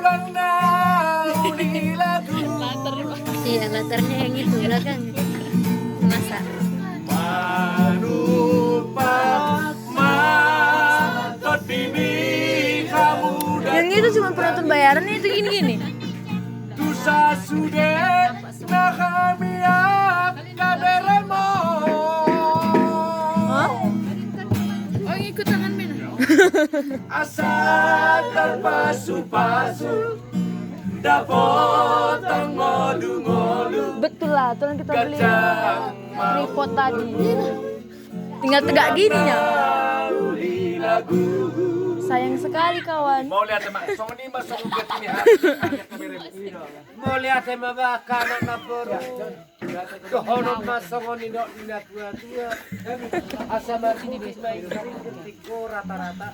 Bang Naudi lagu. Iya, latarnya yang itu belakang. Masa? Manupa matot bibi kamu Yang itu cuma penonton bayarannya itu gini-gini. Tusa sudah nah kami kaderemo. Oh, ngikut tangan Mena. Asal terpasu-pasu dapotang ngolu-ngolu. Betul lah, tuh kita beli Kacang tripod tadi. Tinggal tegak gininya. Naudi lagu. Sayang sekali kawan. Mau lihat teman, song ini masuk ke sini Mau lihat sama makanan apa Kohonot masongon ini dok dina tua-tua. Asa mati di baik ketika rata-rata.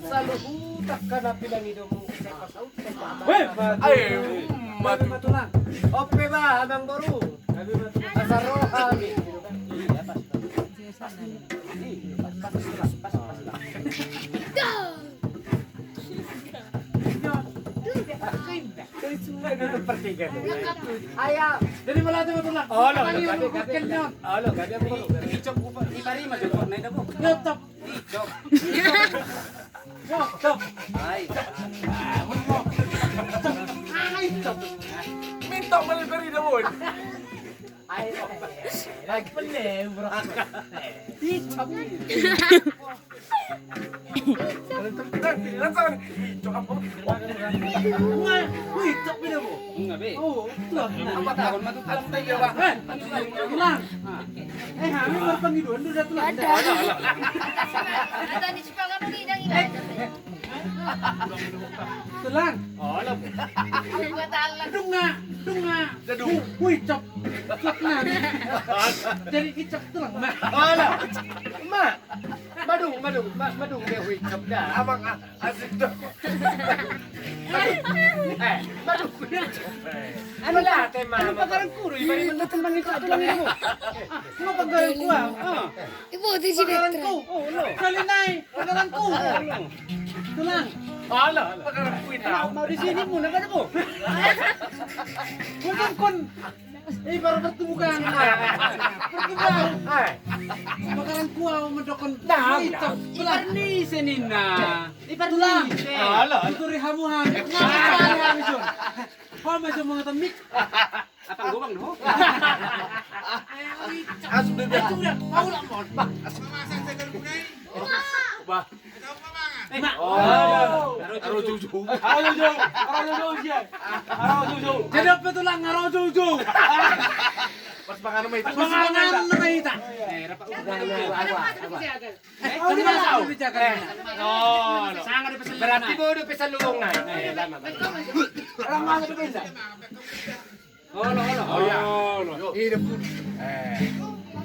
Selalu hutak karena bilang hidupmu saya pasau. ayo matu Matulah. Oke bah abang baru. Asa rohani. Iya pas. Ayah, dari mana tu betul lah? Oh, lo, Kami gabi, bukan nyon. Halo, gabi apa? Icok upa, ipari mah joko na dabo. Nyotop. Icok. Nyotop. Ay. Ay, top. Minta malipari dabo. Ay, lagi pening bro. Icok. Lantaran icok apa? Wah, icok bila bu. Enggak be. Oh, tuh. Apa tahun mah tuh alam tayo ba? Tulang. Kami berpanggilan dulu dah tulang. Ada di sepangan ni dah ini. Tulang. Oh, alam. Buat alam. Dunga. Dadung. Wih, cok. Cok na. Jadi icok tulang, mak. Alam. Ma. Madung dia hui icok dah. Abang asik tu. Madung. Ano lah, tema? Ano pagaran ko? Ibari man natin mangikot tulang mo. Ano pagaran ko ah? Ibu di si Pagaran Betra. ko. Kalinay, pagaran ko. Tulang. Alam. Pagkarang kuwi Mau di sini muna ka na po. Huwag kon. Eh, baru bertemu kan. Pertemuan. Pagaran ko ah, madokon. Icok. Ibarni senina. Tulang. Alam. Tuturi hamuhan. Ngapain hamis yun? Kau macam mga tamik. Atang gobang no? Sudah dah. Sudah. Mau lah mon. Ba. Mak. Aro juju. Jadi apa tulang ngaro jojo? Pas pangano may Pas panganan na mahita. Ano ba sa bicakan? Oh, no. Sanga di pasal. Berarti mo udah pesan luong na. Lama. Orang mana di pensa? Oh, ya. Hidup.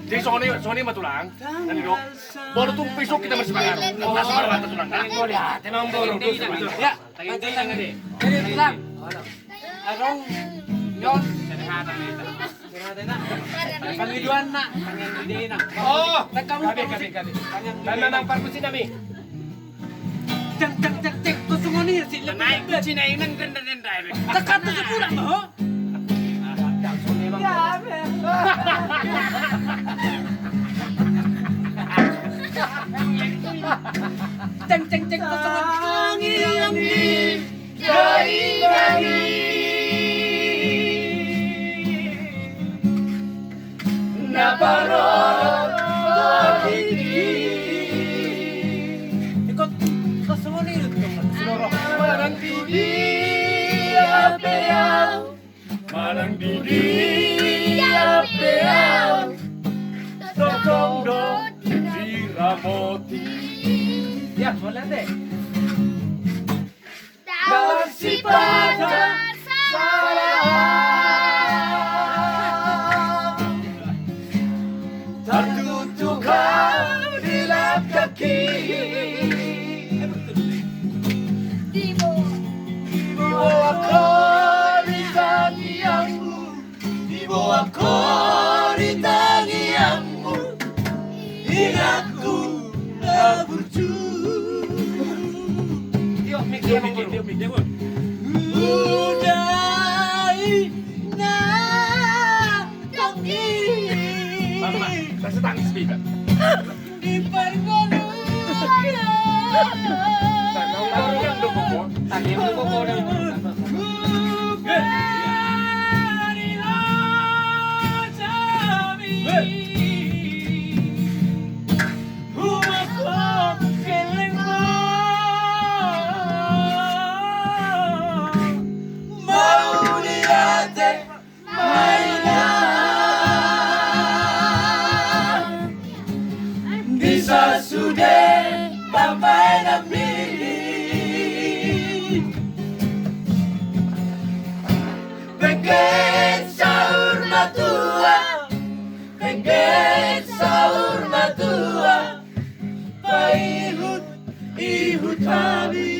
Jadi Sony matulang. Nanti dok. Baru tuh besok kita masih makan. Oh, nasi baru atas tulang. Mau lihat, emang baru. Ya, Jadi tulang. Arong yon. Pangiduan na, pangiduan na. Oh, Kamu gabi. Karena nang parpusin kami. cek kusungonir si Naik ke Cina ini ganda-ganda ini. Kakat tu pulang mo. Cek kusungonir. Ikut kusungonir tu. Marang didi apeau Tokong dong diramoti. Ya, boleh deh. Masih pada salah tertutukan di lap kaki. Di bawah koritangianmu, di bawah koritangianmu, ingatku tak berjumpa. Tiup mik. setangis juga. Bisa sudah sampai nabi pengen sahur matua pengen sahur matua paihut ihut kami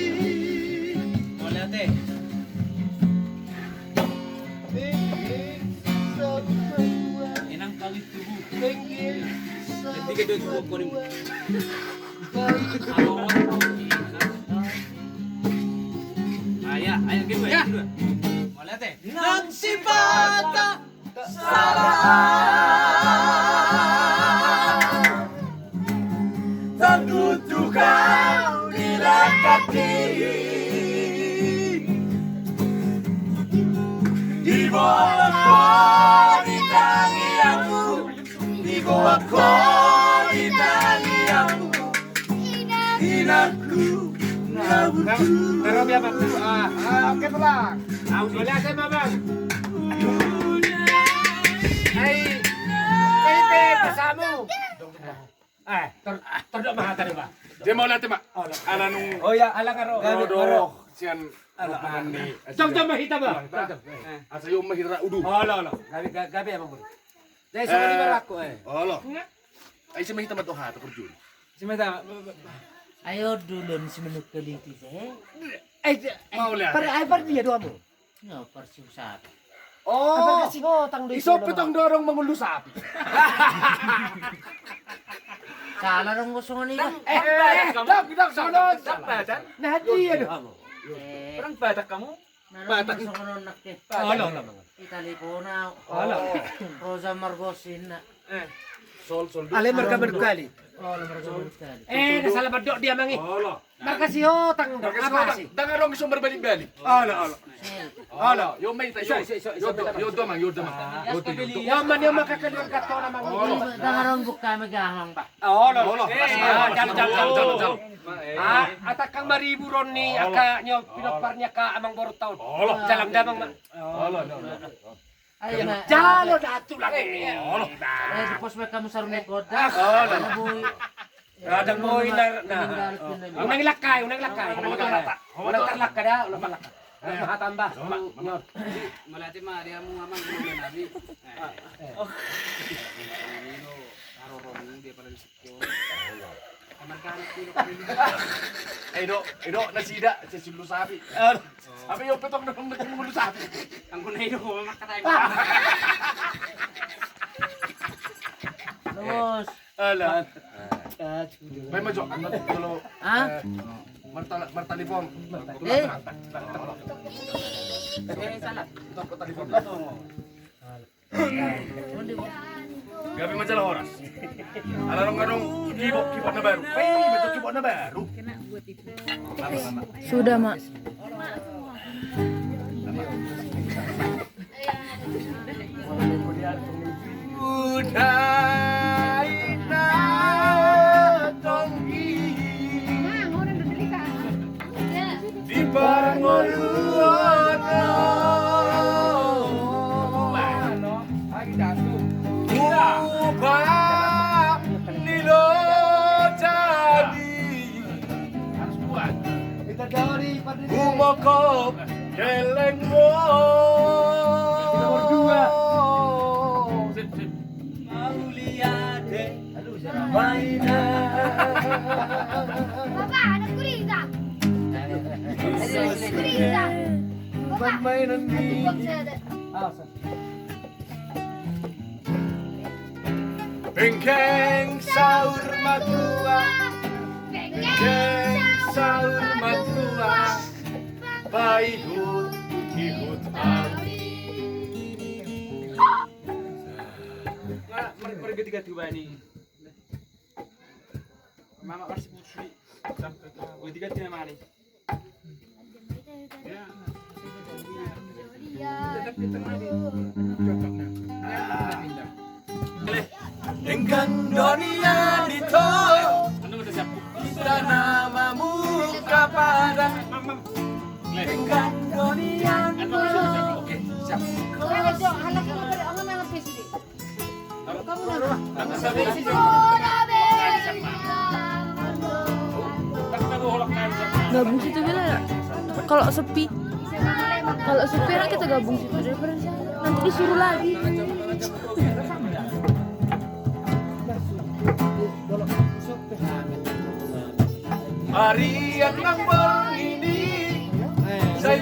boleh teh enang kali tubuh tiga dua dua korim ayo gitu ya boleh teh nang si bata salah tertutup kau dilakati di bawah kau di tangianmu di bawah kau di tangianmu inakku ngabutu terus ya bang oke pulang boleh saya bang hai kaipe bersamamu terdok mah tadi pak Dia mau nanti mak. Ala nung. oh ya ala karo Dodo sian. Mandi. Jom mahita ba Asa yung mahira udu. lo gabi abang bro jadi sama di baraku Olo. Ay si mahita mato ha to kurjun. si mahita Ayo dulu si menuk keliti teh. Mau lihat. par dia dua mo No, persiu sapi. Oh. kasi ngotang do Isop itong dorong mangulu sapi. Salah dong gusto nila. Dak sunod. nah dia do Orang batak kamu Batak gusto ko nun nakit. Itali po na. Rosa Margosin na. Sol. ale mereka berkali Oh, lamar ko sekali. nasalah badok dia mangi Olo. makasih hotang apa sih Dangarong isong berbalik-balik. olo Yo may tayo. Yo domang. yang makakador kato na mangi Dangaron buka megahang ba. Olo. Jal. Atak kang mariburon ni aka nyo pinoparnya ka amang baru tahun. Jalan damang ma. Ay na. Jalo datu lang Tapos may kamu sa rumah koda. Boy. Radang mo ina na. Nah. Unang lakay. Unang tarlak ka da, ulang palak. Mahatan ba? Nyor. Malati Maria mo amang gulo nabi. Arorong dia pada disiko. Amarkan kilo kilo. Edo nasida sa silu sapi. Abi yo petong nagmulu sapi. Ang kunay do makatay. Terus. Ala. May majo ano tulo. Ah? Martalipon. Salah. Martalipon. Gabi majalah oras. Alarong garong kibot na baru. Beto kibot na baru. Sudah, Mak. Uday na tonggi di pangoluan Ubah nilo jadi Umokop kelengmo Mauliade mainan Bapak, ada gurita. Gurita. Bapak, Permainan buat saya ada. Bengkeng sahur matua Bengkeng sahur matua Paihut ihut abi Mereka tiga-tiga ni. Mama kasih putri. Udah tiga tiga mani. Dengan dunia dito, kita namamu kepada. Dengan dunia oke, siap. Gabung situ bila ya? Kalau sepi orang kita gabung situ daripada di sana. Nanti disuruh lagi. Hari yang ini saya